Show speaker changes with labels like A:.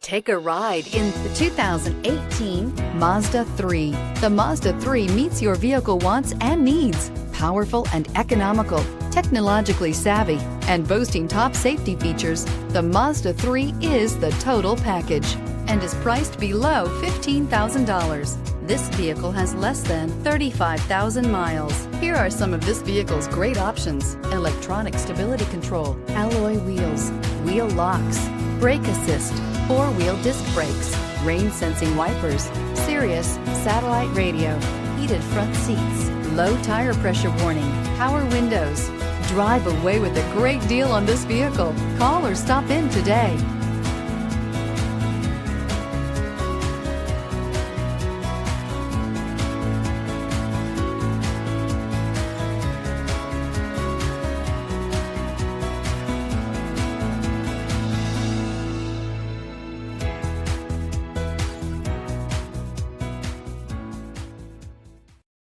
A: Take a ride in the 2018 Mazda 3. The Mazda 3 meets your vehicle wants and needs. Powerful and economical, technologically savvy, and boasting top safety features, the Mazda 3 is the total package and is priced below $15,000. This vehicle has less than 35,000 miles. Here are some of this vehicle's great options: electronic stability control, alloy wheels, wheel locks, brake assist, four-wheel disc brakes, rain sensing wipers, Sirius satellite radio, heated front seats, low tire pressure warning, power windows. Drive away with a great deal on this vehicle. Call or stop in today.